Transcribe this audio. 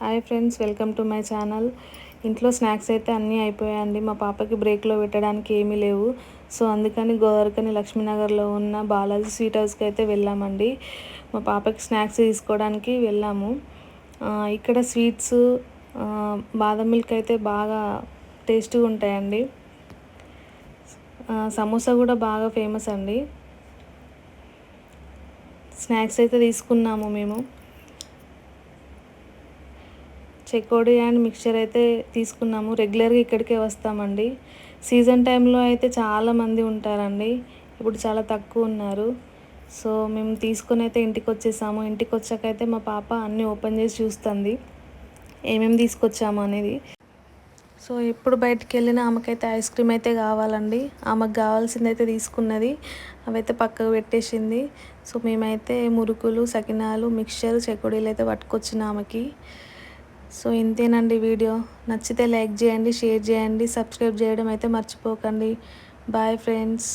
Hi friends, welcome to my channel. ఇంట్లో snacks అయితే అన్నీ అయిపోయాయండి. మా పాపకి బ్రేక్లో పెట్టడానికి ఏమీ లేవు. సో అందుకని గోదవరికని లక్ష్మీనగర్లో ఉన్న బాలాజీ స్వీట్ హౌస్కి అయితే వెళ్ళామండి. మా పాపకి స్నాక్స్ తీసుకోవడానికి వెళ్ళాము. ఇక్కడ స్వీట్స్, బాదం మిల్క్ అయితే బాగా టేస్టీగా ఉంటాయండి. సమోసా కూడా బాగా ఫేమస్ అండి. స్నాక్స్ అయితే తీసుకున్నాము మేము. చెకోడీ అండ్ మిక్చర్ అయితే తీసుకున్నాము. రెగ్యులర్గా ఇక్కడికే వస్తామండి. సీజన్ టైంలో అయితే చాలామంది ఉంటారండి. ఇప్పుడు చాలా తక్కువ ఉన్నారు. సో మేము తీసుకొని అయితే ఇంటికి వచ్చేసాము. ఇంటికి వచ్చాకైతే మా పాప అన్నీ ఓపెన్ చేసి చూస్తుంది ఏమేమి తీసుకొచ్చాము అనేది. సో ఎప్పుడు బయటికి వెళ్ళినా ఆమెకైతే ఐస్ క్రీమ్ అయితే కావాలండి. ఆమెకు కావాల్సింది అయితే తీసుకున్నది, అవైతే పక్కకు పెట్టేసింది. సో మేమైతే మురుకులు, సకినాలు, మిక్చర్, చెకోడీలు అయితే పట్టుకొచ్చిన ఆమెకి. సో ఇంతేనండి వీడియో. నచ్చితే లైక్ చేయండి, షేర్ చేయండి, సబ్స్క్రైబ్ చేయడం అయితే మర్చిపోకండి. Bye friends.